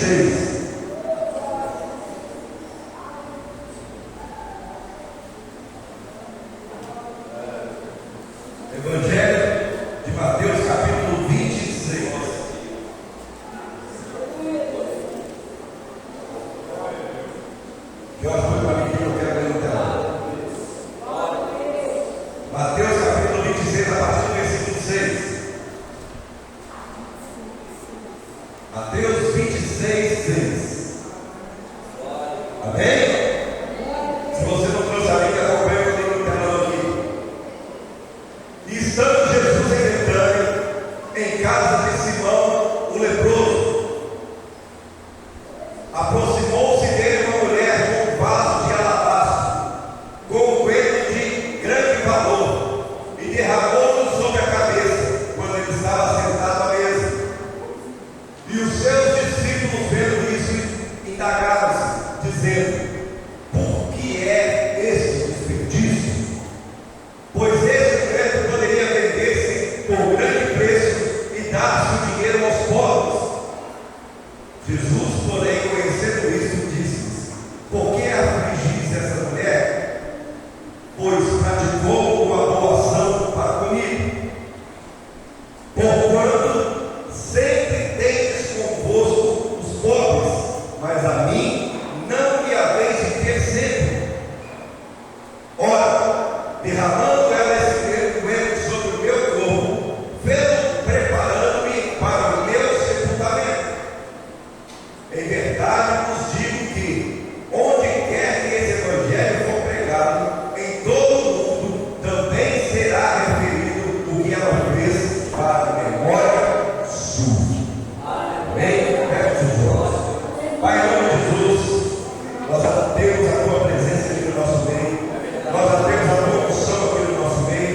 26. Evangelho de Mateus, capítulo 26. Que horas foi para mim que eu quero ler no telão? Mateus, capítulo 26, a partir do versículo 6. Mateus 26, 6. Amém? Se você não trouxe a Bíblia, acompanha comigo no telão aqui. E estando Jesus em Betânia, em casa de Simão, o leproso, aproximou-se dele uma mulher com um vaso de alabastro, com um coelho de grande valor, e derramou-o sobre a cabeça, quando ele estava sentado à mesa. E os seus discípulos, vendo isso, indagaram-se, dizendo: por que é este desperdício? Pois esse crédito poderia vender-se por grande preço e dar-se o dinheiro aos pobres. Jesus, porém, conhecendo isso, disse-lhes: por que afligis essa mulher? Pois praticou uma boa ação para comigo. Porquanto sempre tendes convosco os pobres, mas a mim não me haveis de ter sempre. Ora, derramando ela esse coelho sobre o meu corpo, preparando-me para o meu sepultamento. Em verdade vos digo que, onde quer que esse evangelho for pregado, em todo o mundo também será referido o que ela fez para a memória sua. Amém? Feche os olhos. Pai, em nome de Jesus, nós atendemos a tua presença aqui no nosso meio, nós atendemos a tua unção aqui no nosso meio,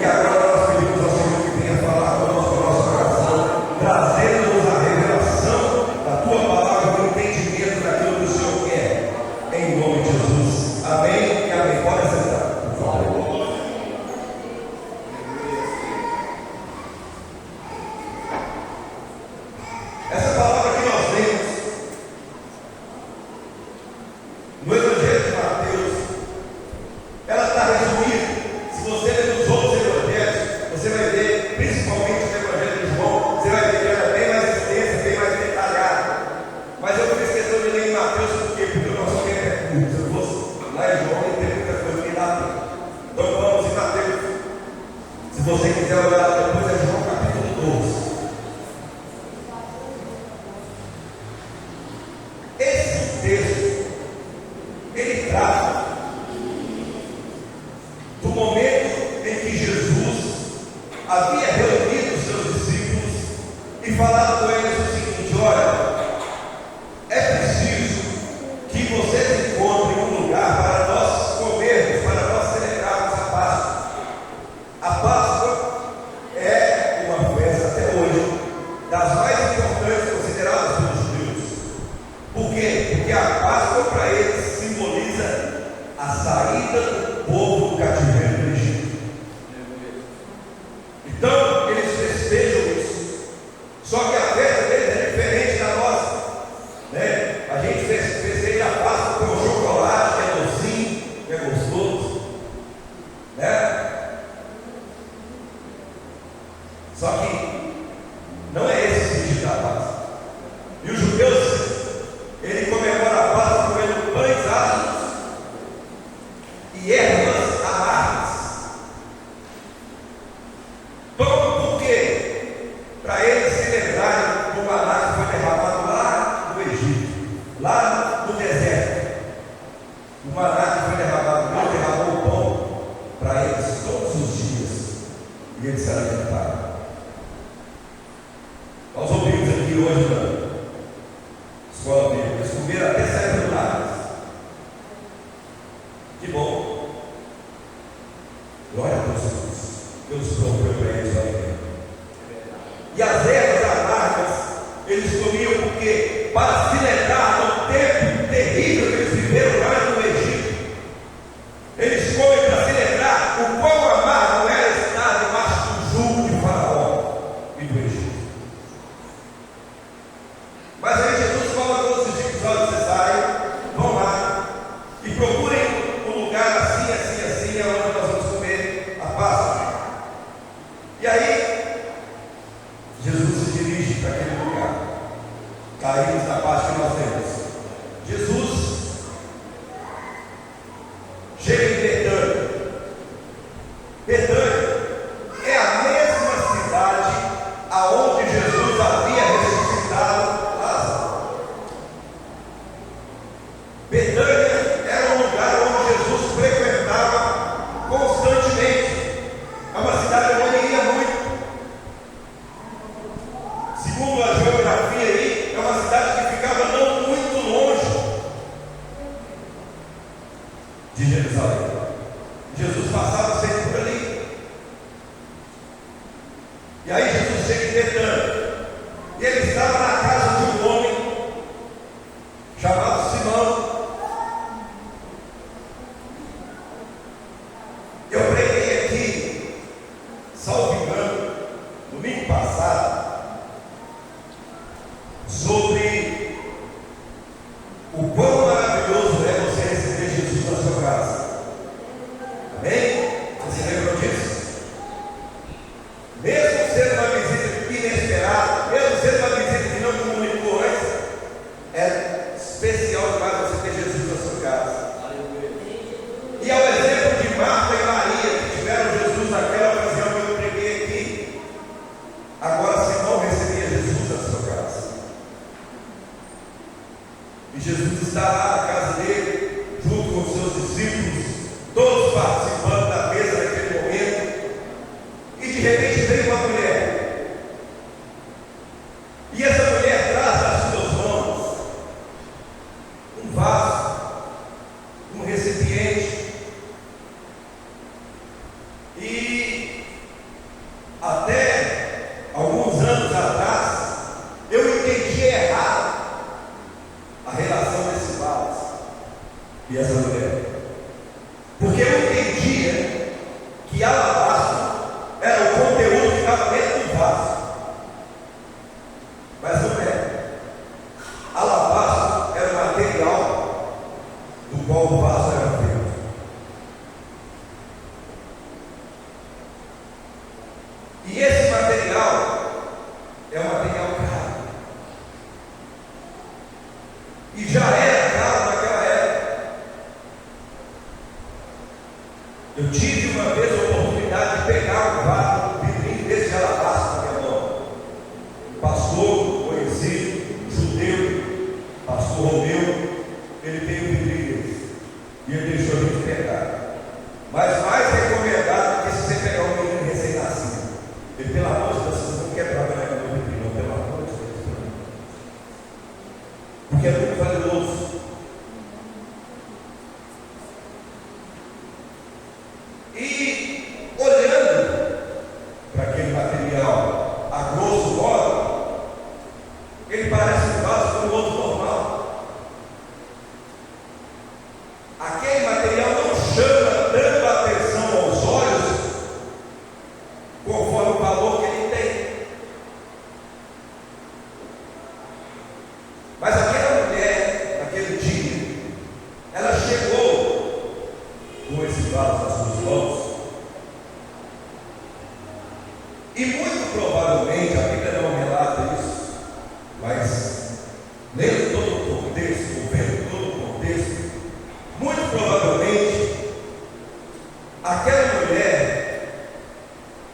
e agora nós pedimos ao Senhor que venha falar conosco no nosso coração, trazendo-nos a revelação da tua palavra, o entendimento daquilo que o Senhor quer, em nome de Jesus. Amém e amém. Pode sentar, por favor. Essa palavra que nós lemos no Evangelho de Mateus, ela está resumida. Se você ler nos outros evangelhos, você vai ver, principalmente no Evangelho de João, você vai ver que ela é bem mais extensa, bem mais detalhada. Mas eu fiz questão de ler em Mateus, por quê? Porque o nosso tempo é curto. Se eu fosse lá em João, tem muita coisa que dá tempo. Então vamos em Mateus. Se você quiser olhar depois, é João capítulo 12. Esse texto, ele trata do momento em que Jesus havia reunido os seus discípulos e falado com eles o seguinte: olha, é preciso que vocês encontrem um lugar para nós comermos, para nós celebrarmos a Páscoa. A Páscoa é uma festa até hoje das mais importantes consideradas pelos judeus. Por quê? Porque a Páscoa para eles simboliza a saída do povo do cativeiro do Egito. Então eles festejam isso. Só que a festa deles é diferente da nossa, né? A gente festeja a Páscoa com chocolate, que é docinho, que é gostoso, né? Só que não é esse o sentido da Páscoa. E os judeus, ele comemora a Páscoa comendo pães ácidos e ervas amargas. Pão por quê? Para eles celebrarem o maná que foi derramado lá no Egito, lá no deserto. O maná que foi derramado, Deus derramou o pão para eles todos os dias, e eles se alimentaram. Nós ouvimos aqui hoje saímos da parte que nós temos. Jesus chega em Betânia. Betânia é a mesma cidade aonde Jesus havia ressuscitado Lázaro. Betânia era um lugar onde Jesus frequentava constantemente. É uma cidade onde ele ia muito. Segundo a geografia aí, é uma cidade que ficava não muito longe de Jerusalém. Jesus passava sempre por ali. E aí Jesus chega em Betânia. E ele estava na casa de um homem chamado Simão. Eu preguei aqui, salvo engano, domingo passado, sobre o quão maravilhoso é você receber Jesus na sua casa. Amém? Você lembrou disso? Mesmo sendo uma visita inesperada, mesmo sendo uma visita que não comunicou antes, é especial demais você ter Jesus na sua casa. E ao exemplo de Marta e Maria, que tiveram Jesus naquela ocasião que eu preguei aqui, agora Simão recebia Jesus na sua casa. E Jesus está lá na casa dele, junto com os seus discípulos, todos participando da mesa naquele momento. E de repente veio uma mulher. E essa mulher traz nas suas mãos um vaso, um recipiente. E até alguns anos atrás, eu entendi errado a relação desse vaso e essa mulher. Porque eu entendia que alabastro era o conteúdo que estava dentro do vaso. Mas não é. Alabastro era o material do qual o vaso era feito. E esse material é um material caro. E já era caro naquela época. Eu tive uma vez a oportunidade de pegar um vaso, um vidrinho desse de alabastro na minha mão. Um pastor conhecido, judeu, pastor Romeu, ele tem um vidrinho desse. E ele deixou a gente pegar. Mas mais recomendado do que se você pegar um menino recém-nascido. Ele, pelo amor de Deus, você não quer trabalhar com o meu vidrinho, não, pelo amor de Deus. Porque é muito valioso. E olhando para aquele material a grosso modo, ele parece um vaso como outro normal. Aquele material não chama tanto a atenção aos olhos conforme o valor que ele tem. Mas aquela mulher, naquele dia, ela chegou com esse vaso nas suas mãos. E muito provavelmente, a Bíblia não relata isso, mas lendo todo o contexto, vendo todo o contexto, muito provavelmente, aquela mulher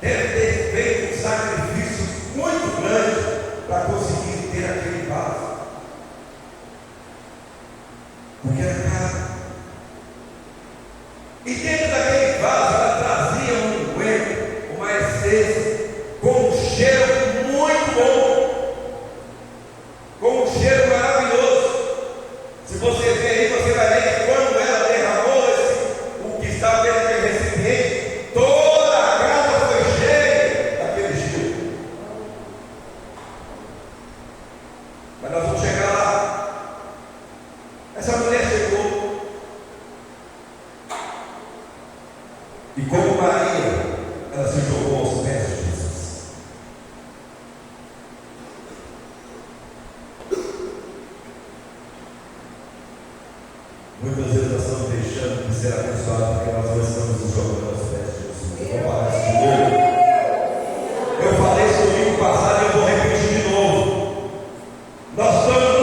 deve ter feito um sacrifício muito grande para conseguir ter aquele vaso. Porque era caro. E dentro daquele vaso ela trazia um unguento, uma essência, com um cheiro muito bom, com um cheiro maravilhoso. Se você ver aí, você vai ver que quando ela derramou o que estava dentro daquele recipiente, toda a casa foi cheia daquele cheiro. Mas nós vamos chegar lá. Essa mulher chegou. E como Maria, ela se jogou aos pés de Jesus. Muitas vezes nós estamos deixando de ser abençoados porque nós não estamos nos jogando aos pés de Jesus. Eu vou falar isso de novo. Eu falei isso domingo passado e eu vou repetir de novo. Nós estamos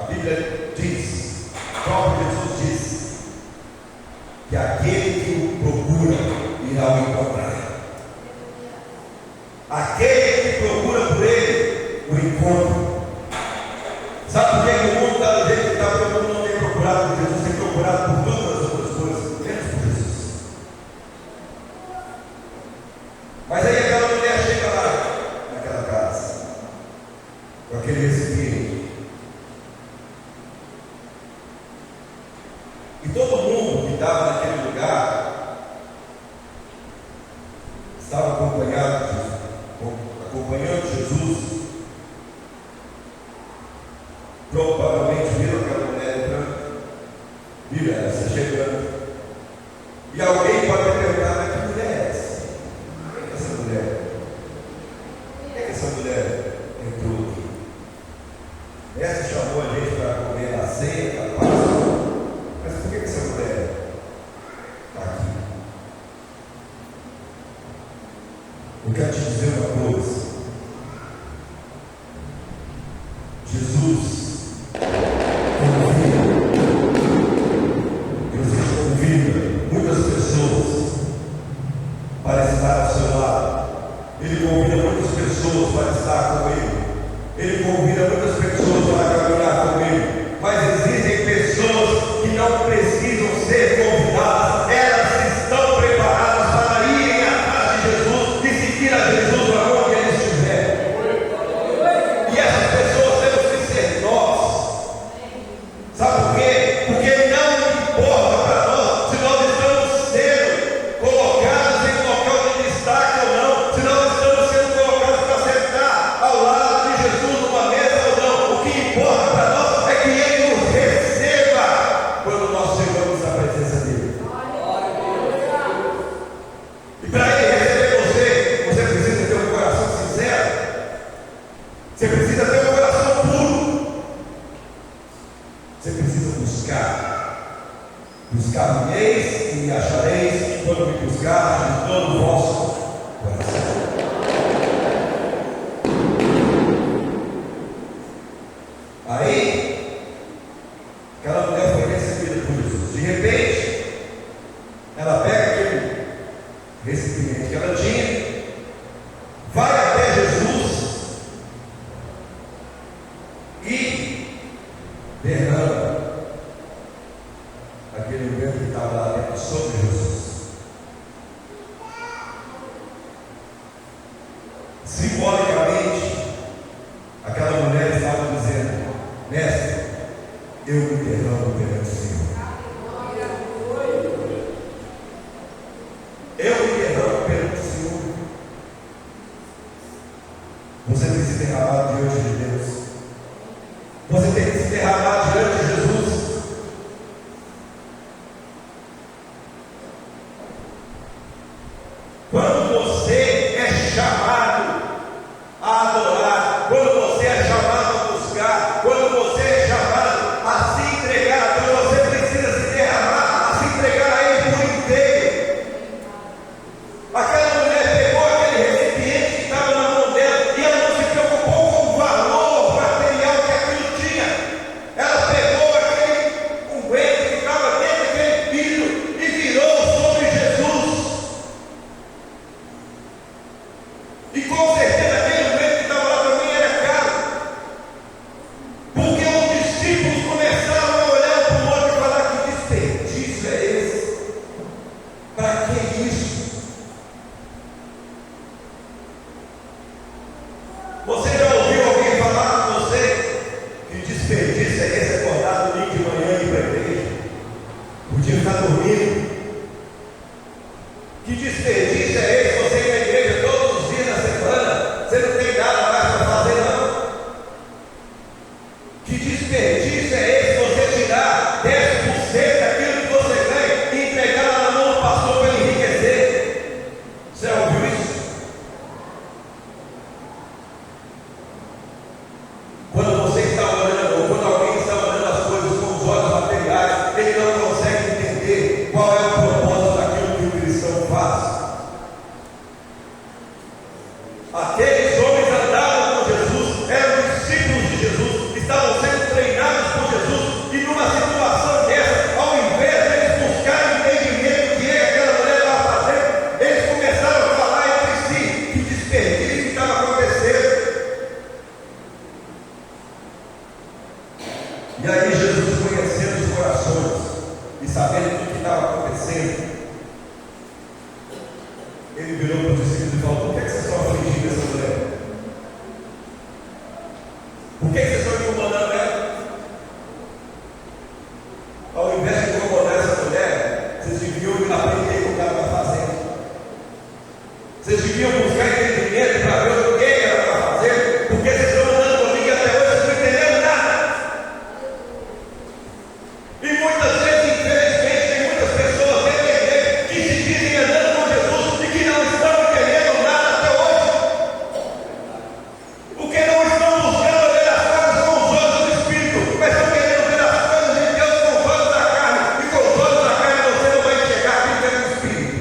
A Bíblia diz, o próprio Jesus diz, que aquele que o procura irá o encontrar. Aquele que procura por ele, o encontra. Sabe por que o mundo está do jeito que está? Porque o mundo não tem procurado por Jesus, tem procurado por todas as outras coisas, menos por Jesus. Mas aí aquela mulher chega lá, naquela casa, com aquele recipiente. E todo mundo que estava naquele lugar estava acompanhando Jesus. Provavelmente viram aquela mulher entrando, viram ela chegando. E alguém pode perguntar: mas que mulher é essa? Quem é essa mulher? Quem é que essa mulher entrou aqui? Essa chamou a gente para comer a ceia, a Páscoa. Mas por que essa mulher está aqui? Eu quero te dizer uma coisa. Jesus convida muitas pessoas para estar ao seu lado. Ele convida muitas pessoas para estar com ele. Ele convida muitas pessoas para caminhar com ele. Mas existem pessoas que não precisam ser convidadas. Elas estão preparadas para irem atrás de Jesus e seguir a Jesus aonde ele estiver. E essas pessoas temos que ser nós. Sabe por quê? Porque não importa para nós se nós estamos sendo colocados em um local de destaque ou não, se nós estamos sendo colocados para sentar ao lado de Jesus numa mesa ou não. O que importa para nós é que Ele nos receba quando nós chegamos à presença dEle. E para Ele receber você precisa ter um coração sincero. Você precisa ter um coração puro. Você precisa buscar-me-eis e me achareis quando me buscardes de todo o vosso coração. Aí, aquela mulher foi recebida por Jesus. De repente, ela pega aquele recipiente que ela tinha, vai até Jesus e derrama aquele vento que estava lá dentro sobre Jesus. Simbolicamente, aquela mulher estava dizendo: mestre, eu me derramo perante o Senhor. Eu me derramo perante o Senhor. Você tem que se derramar diante de Deus. Você tem que se derramar diante de Jesus. Quando você é chamado a adorar, quando você é chamado a buscar, quando você é chamado a se entregar, quando você precisa sabendo tudo o que estava acontecendo, ele virou para os discípulos e falou: por que vocês estão afligindo essa mulher? Por que vocês estão incomodando ela? Ao invés de incomodar essa mulher, vocês deviam aprender o que ela está fazendo. Vocês deviam buscar entendimento para ver o que ela está fazendo. Porque vocês estão andando comigo e até hoje vocês não entenderam nada. E muitas vezes, infelizmente, tem muitas pessoas dentro da igreja que se dizem andando com Jesus e que não estão entendendo nada até hoje. Porque não estão buscando ver as coisas com os olhos do Espírito, mas estão querendo ver as coisas de Deus com os olhos da carne. E com os olhos da carne você não vai enxergar aquilo que é do Espírito.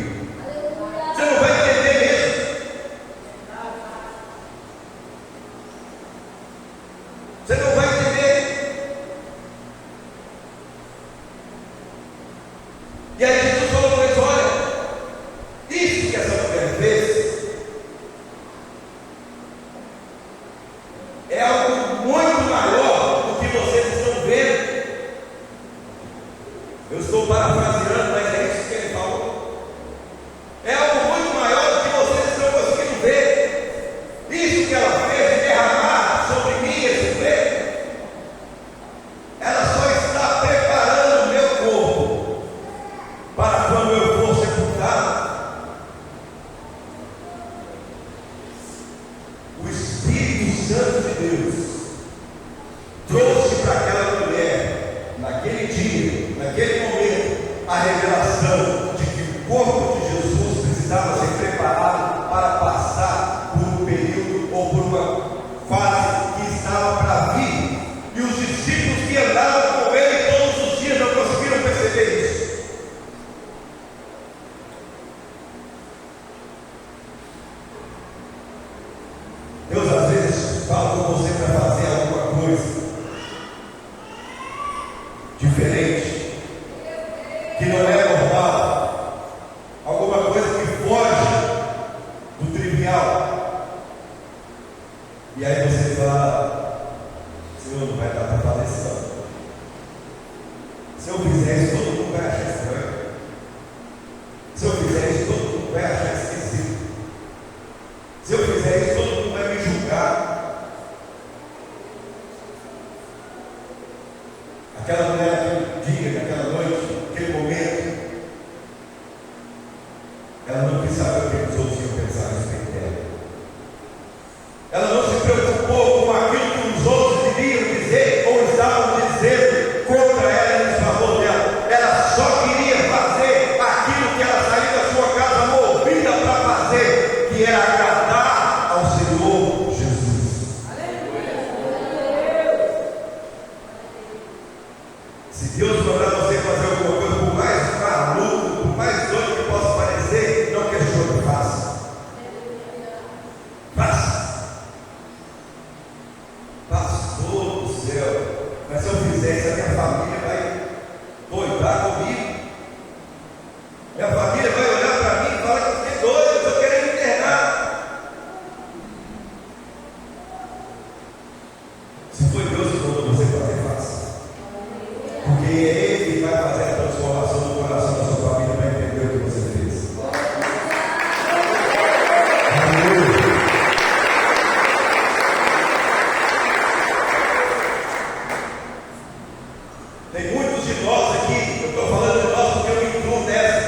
Você não vai entender mesmo. Você não vai entender. E aí Jesus falou para eles: olha, isso que essa mulher fez é algo muito maior do que vocês estão vendo. Eu estou parafraseando, mas é isso que ele falou. É algo muito maior do que vocês estão conseguindo ver. Isso que ela fez de derramar sobre mim esse leite, ela só está preparando o meu corpo para quando eu for sepultado, o Espírito Santo de Deus trouxe para aquela mulher, naquele dia, naquele momento, a revelação de que o corpo de Jesus precisava ser preparado para passar por um período ou por uma fase que estava para vir. E os discípulos que andavam com ele todos os dias não conseguiram perceber isso. Deus às vezes fala com você para fazer alguma coisa diferente, que não é normal, alguma coisa que foge do trivial. E aí você fala: Senhor, não vai dar para fazer isso não. Se eu fizer isso, todo mundo vai achar estranho. Se eu fizer isso, todo mundo vai achar esquisito. Se eu fizer isso, todo mundo vai me julgar. Aquela mulher, aquele dia, naquela noite, naquele momento, ela não quis saber o que os outros iam pensar a respeito dela. Ela não se preocupou com aquilo que os outros iriam dizer ou estavam dizendo contra ela e em favor dela. Ela só queria fazer aquilo que ela saiu da sua casa movida para fazer, que era agradar ao Senhor Jesus. Se Deus mandar você fazer alguma coisa, por mais maluco, por mais doido que possa parecer, não questione, faça. Faça. Pastor do céu, mas se eu fizer isso, a minha família vai doidar comigo. Minha família vai olhar para mim e falar que eu fiquei doido, eu estou querendo me internar. Se foi Deus que mandou você fazer, faça. Porque é Ele que vai fazer a transformação do coração da sua família para entender o que você fez. Aleluia. Tem muitos de nós aqui, eu estou falando de nós porque eu me incluo nessa,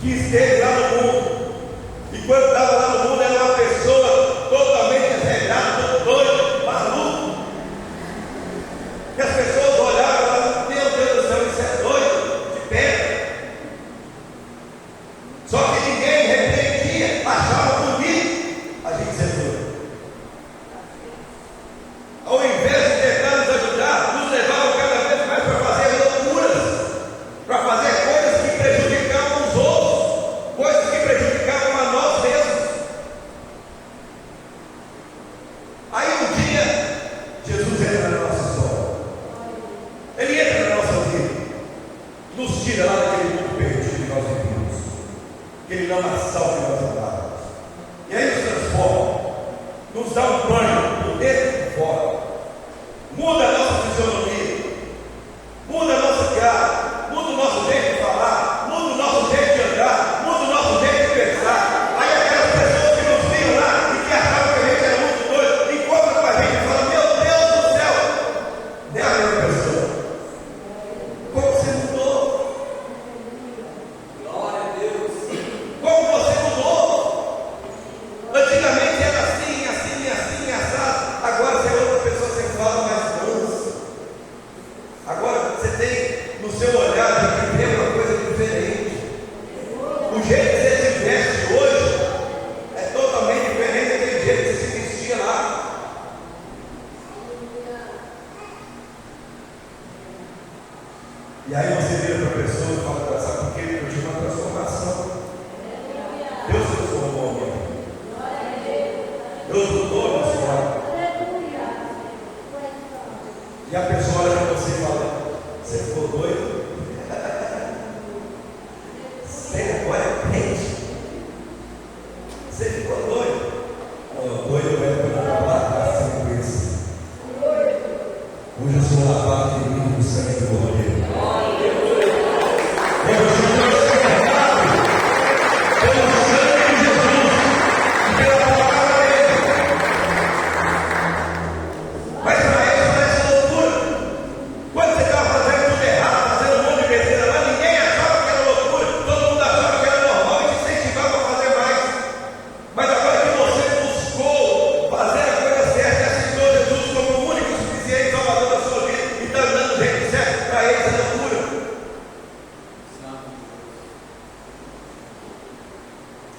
que esteve lá no mundo, e quando estava lá no mundo era uma pessoa totalmente desregrada, todo doido, maluco, e as pessoas olhavam e falavam: meu Deus do céu, isso é doido, de pedra. Só que ninguém repreendia, achava bonito a gente ser doido. Ao invés de tentar nos ajudar, nos levavam cada vez mais para fazer loucuras, para fazer coisas que prejudicavam os outros, coisas que prejudicavam a nós mesmos. Aí um dia, Jesus entra na nossa história. Ele entra na nossa vida, nos tira lá daquele mundo perdido que nós vivemos, aquele lamaçal que nós andávamos. E aí nos transforma, nos dá um banho por dentro e por fora. Muda a nossa fisionomia, muda a nossa cara, muda o nosso no seu olhar já que vê uma coisa diferente. O jeito que você se veste hoje é totalmente diferente daquele jeito que você se vestia lá. E aí você vira para a pessoa e fala, sabe por quê? Eu tive uma transformação. Deus transformou a minha vida. Deus mudou a minha história. E a pessoa olha para você e fala, você ficou doido? Você agora é crente? Você ficou doido? Não, doido é quando eu trabalho assim com isso. Hoje eu sou lavado de mim no sangue do Cordeiro.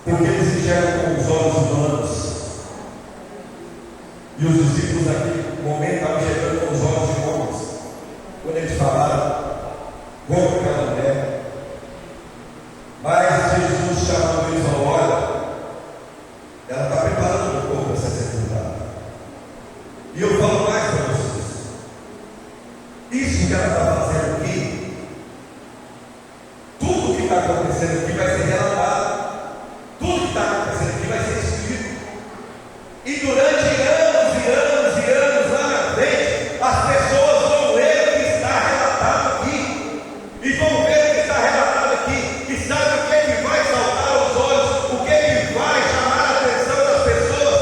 Porque eles enxergam com os olhos humanos. E os discípulos naquele momento estavam enxergando com os olhos de homens. Quando eles falaram, como aquela mulher. Mas Jesus chamando eles, falou, olha, ela está preparando o corpo para ser sepultada. E eu falo mais para vocês. Isso que ela está fazendo aqui, tudo que está acontecendo aqui vai ser relatado. Tudo que está acontecendo aqui vai ser escrito. E durante anos e anos e anos lá na frente, as pessoas vão ler o que está relatado aqui. E vão ver o que está relatado aqui. E sabe o que é que vai saltar aos olhos? O que é que vai chamar a atenção das pessoas?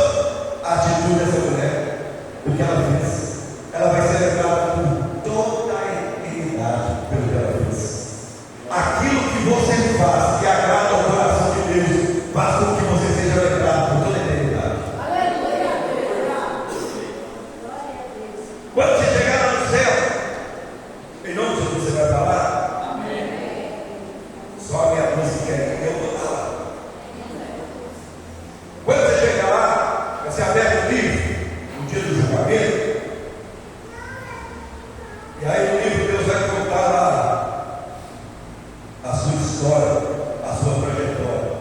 A atitude dessa mulher. O que ela fez. Ela vai ser lembrada por toda a eternidade pelo que ela fez. Aquilo que você faz que agrada ao coração de Deus, faz com que você seja lembrado por toda a eternidade. Quando você chegar lá no céu, em nome de Jesus, você vai para lá? Amém. Só a minha luz que quer que eu vou estar lá. Quando você chegar lá, vai ser aberto o livro, no dia do julgamento. E aí no livro Deus vai contar lá a sua história, a sua trajetória.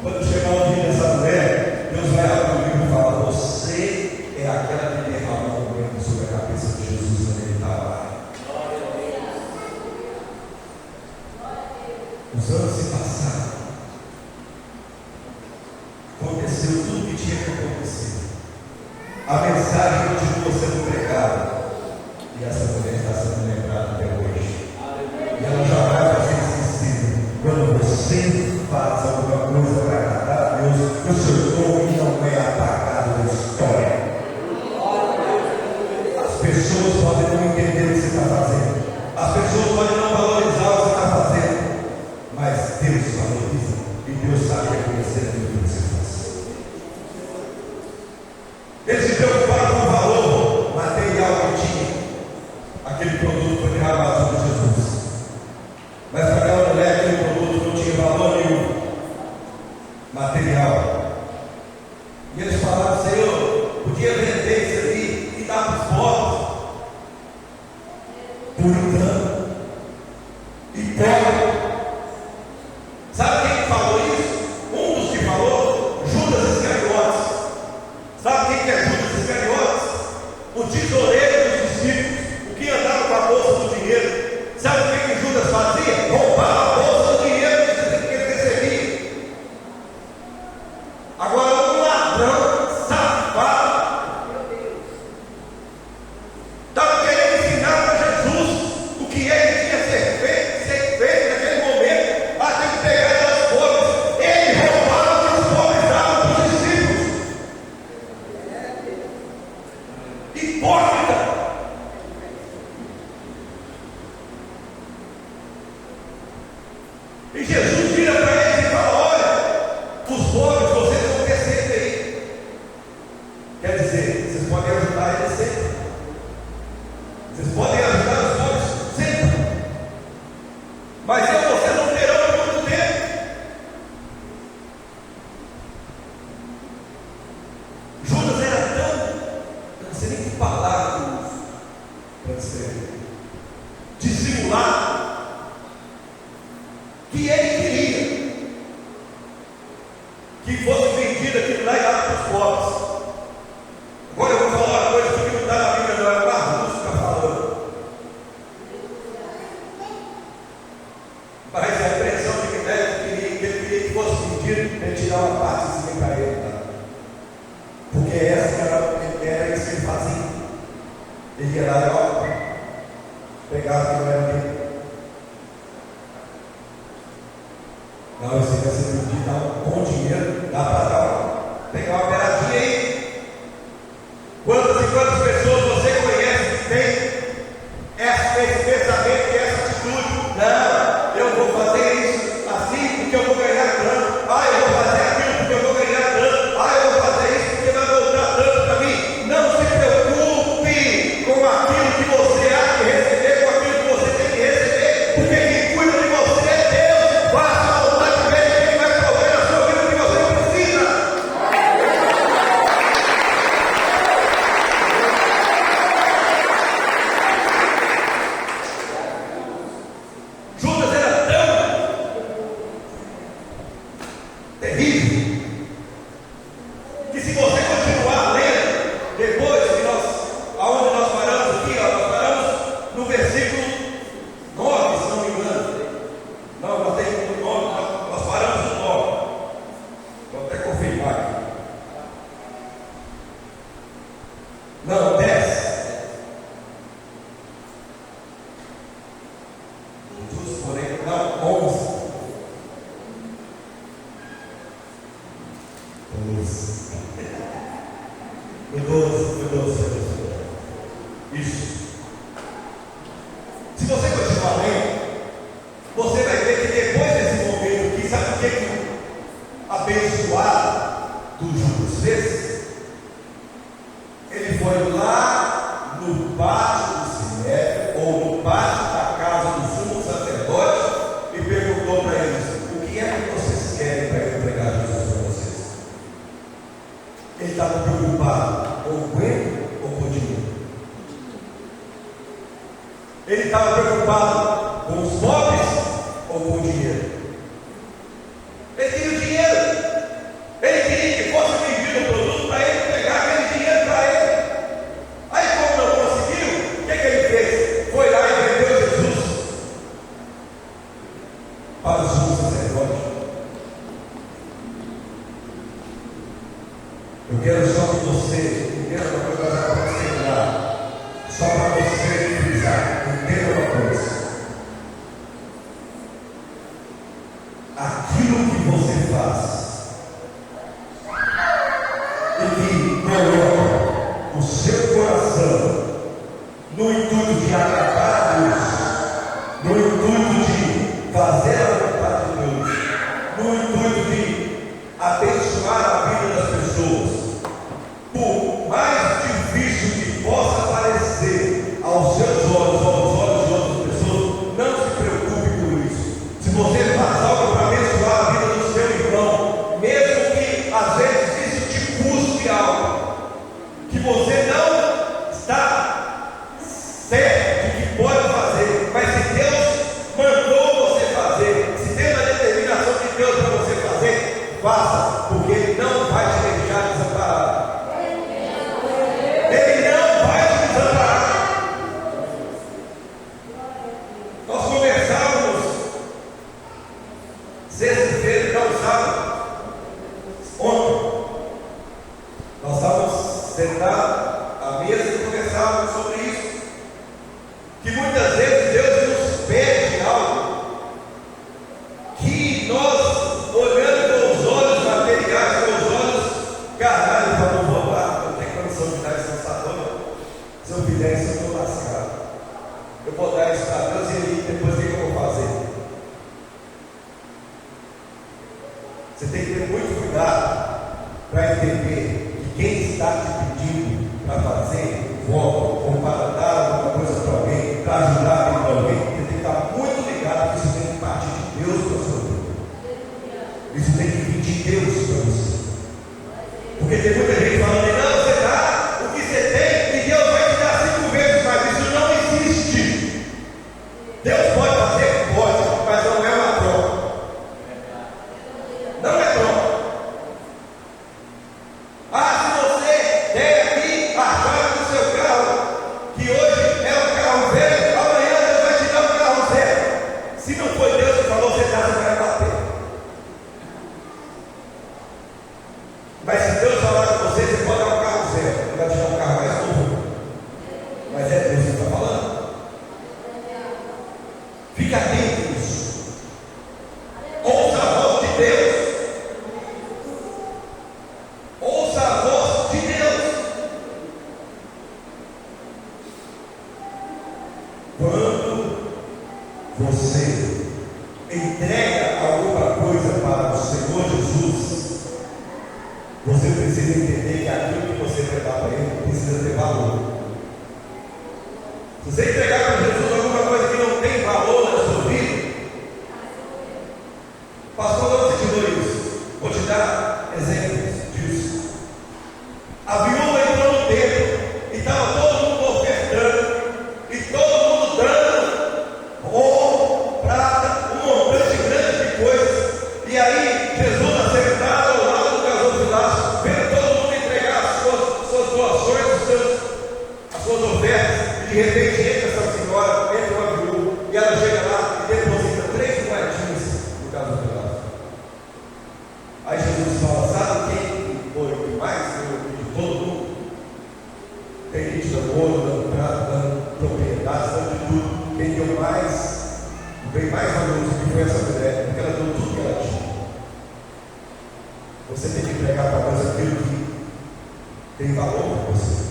Quando chegar o dia dessa mulher, Deus vai abrir o livro e falar, você é aquela que derramou o óleo sobre a cabeça de Jesus quando ele estava lá. Os anos se passaram. Aconteceu tudo o que tinha que acontecer. A mensagem continua sendo pregada. E essa mulher está sendo lembrada até hoje. E ela jamais vai ser esquecida. Quando você faz alguma coisa para agradar a Deus, o seu nome não é apagado da história. As pessoas podem não entender o que você está fazendo. As pessoas podem não valorizar o que você está fazendo. Mas Deus valoriza. E Deus sabe reconhecer aquilo que você faz. Eles se preocuparam com o valor material que tinha. Aquele produto foi derramado sobre Jesus. Mas para aquela mulher, aquele produto não tinha valor nenhum material. E eles falaram, Senhor, podia vender isso ali e dar para os pobres. Por engano. E pobre. Sabe quem falou isso? Um dos que falou, Judas Iscariotes. Sabe quem que é Judas Iscariotes? O tesoureiro dos discípulos, o que andava com a bolsa do dinheiro. Sabe o que Judas fazia? Roubava a bolsa do dinheiro que ele recebia. Agora, um ladrão safado estava querendo ensinar para Jesus o que ele tinha que ser feito naquele momento, até que pegar as pobres. Ele roubava o que os pobres davam para os discípulos. Hipócrita. E Jesus vira para eles e fala, olha, os pobres vocês vão ter sempre aí. Quer dizer, vocês podem ajudar eles sempre. Vocês podem ajudar os pobres sempre. lá, que ele queria que fosse vendido aquilo lá e dado para os pobres. Agora eu vou falar uma coisa que não está na Bíblia, não é o Barroso que está falando. Mas a impressão de que ele queria que fosse vendido, ele tirar uma partezinha para ele, tá? Porque essa era isso que ele fazia. Ele ia lá e ó, pegava que não era dele. Não, esse vai ser vendido, dá um bom dinheiro, dá para dar pegar uma peradinha aí. Quantas e quantas pessoas você conhece que tem esse pensamento e essa atitude? Não, eu vou fazer isso assim porque eu vou ganhar tanto. Eu vou fazer aquilo porque eu vou ganhar tanto. Eu vou fazer isso porque vai voltar tanto para mim. Não se preocupe com aquilo que você há de receber, com aquilo que você tem que receber, porque quem cuida de você é Deus. Faça a vontade dele, quem vai prover a sua vida que você precisa. Judas era tão terrível que, se você continuar lendo, depois que aonde nós paramos aqui, nós paramos no versículo 9, se não me engano. Não, nós temos no 9, nós paramos no 9. Vou até confirmar aqui. Não, 10. Jesus, porém, não, 11. 12. Isso. Se você continuar lendo, você vai ver que depois desse momento aqui, sabe o que o abençoado do Judas fez? Ele foi lá no pátio do Sinédrio, ou no pátio da casa do sumo sacerdote, e perguntou para eles: o que é que vocês querem para eu entregar Jesus para vocês? Ele estava preocupado com o coelho ou com o dinheiro? Ele estava preocupado com os pobres ou com o dinheiro? Ele queria o dinheiro. Ele queria que fosse vendido o produto para ele pegar aquele dinheiro para ele. Aí, como não conseguiu, o que ele fez? Foi lá e vendeu Jesus para o sumo sacerdote. Eu quero só que você entenda uma coisa para você terminar. Só para você frisar, entenda uma coisa. Aquilo que você faz e que coloca o seu coração no intuito de agradar a Deus, no intuito de fazer a vontade de Deus, no intuito de abençoar a vida das pessoas, por mais difícil que possa parecer aos seus olhos ou aos olhos de outras pessoas, não se preocupe com isso. Se você faz algo para abençoar a vida do seu irmão, mesmo que às vezes isso te custe algo que você não está certo de que pode fazer, mas se Deus mandou você fazer, se tem a determinação de Deus para você fazer, faça, porque Ele não vai te deixar desamparado. Ele não vai te desamparar. Nós conversávamos sexta-feira, não sábado, ontem. Nós estávamos sentados à mesa e conversávamos sobre isso. Que muitas vezes Deus nos pede algo que nós, olhando com os olhos materiais, com os olhos carnais, não vou lá, não tenho condição de dar isso nessa dona. Se eu fizer isso, eu estou lascado. Eu vou dar isso para Deus e depois o que eu vou fazer? Você tem que ter muito cuidado para entender que quem está te pedindo para fazer voto ou para dar alguma coisa para alguém, para ajudar alguém, você tem que estar muito ligado que isso tem que partir de Deus para a sua vida. Isso tem que vir de Deus para você. Porque tem muita gente falando: não, você dá o que você tem e Deus vai te dar 5 vezes mais. Isso não existe. Deus Fica atento nisso. Ouça a voz de Deus. Ouça a voz de Deus. Quando você entrega alguma coisa para o Senhor Jesus, você precisa entender que aquilo que você entregar para Ele precisa ter valor. Se você entregar para Jesus alguma coisa que não tem valor na sua vida, pastor, onde você tirou isso? Vou te dar exemplos disso. A viúva entrou no templo e estava todo mundo ofertando, e todo mundo dando ouro, prata, um montante grande de coisas. E aí Jesus, assentado ao lado do gasofilaço, vendo todo mundo entregar as suas doações, as suas ofertas. De repente entra essa senhora, entra uma viúva, e ela chega lá e deposita 3 moedinhas no gasofilaço. Aí Jesus fala: sabe quem foi o que mais deu de todo mundo? Tem gente dando ouro, dando prata, dando propriedades, dando de tudo. Quem deu mais, o bem mais valioso que foi essa mulher, porque ela deu tudo que ela tinha. Você tem que entregar para Deus aquilo que tem valor para você.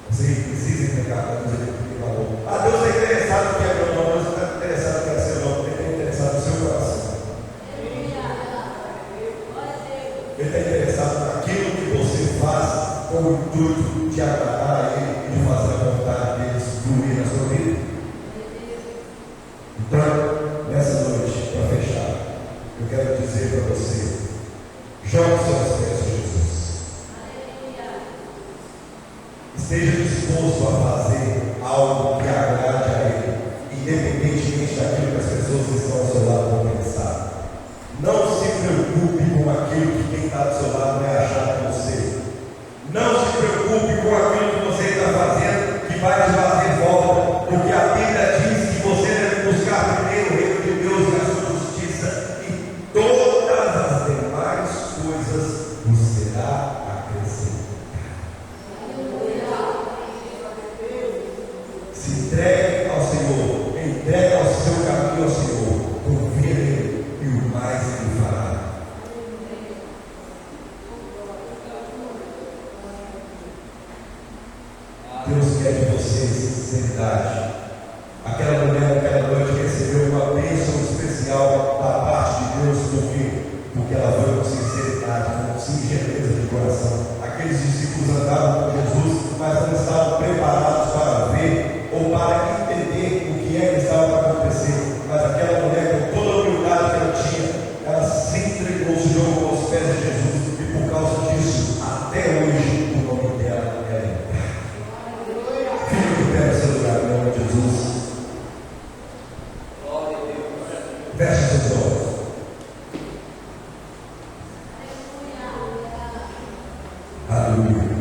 Você precisa entregar para Deus aquilo que tem valor. Ah, Deus é interessado no que é meu nome, Deus não está interessado no que é seu nome, Ele está interessado no seu coração. Ele está interessado naquilo que você faz com o intuito de agradar a Ele e de fazer a vontade dele fluir na sua vida. Então, nessa noite, para fechar, eu quero dizer para você: jogue seus pés a Jesus. Esteja disposto a fazer algo que agrade a Ele, independentemente daquilo que as pessoas que estão ao seu lado vão pensar. Não se preocupe com aquilo que quem está do seu lado vai achar de você. Não se preocupe com aquilo que você está fazendo, que vai te fazer volta, porque a Bíblia diz que você deve buscar primeiro o reino de Deus e a sua justiça, e todas as demais coisas vos será acrescentada. Se entregue ao Senhor, entregue ao seu caminho ao Senhor, confia nele e o mais Ele fará. Deus quer de você sinceridade. Aquela mulher naquela noite recebeu uma bênção especial da parte de Deus, porque ela foi com sinceridade, com singeleza de coração. Aqueles discípulos andavam com Jesus, mas não estavam preparados para ver ou para entender o que é que estava para acontecer. Mas aquela mulher, com toda a humildade que ela tinha, ela se entregou, se jogou aos pés de Jesus, e por causa disso, até hoje, o nome dela é lembrado. Fique de pé no seu lugar, em nome de Jesus. Feche seus olhos. Aleluia.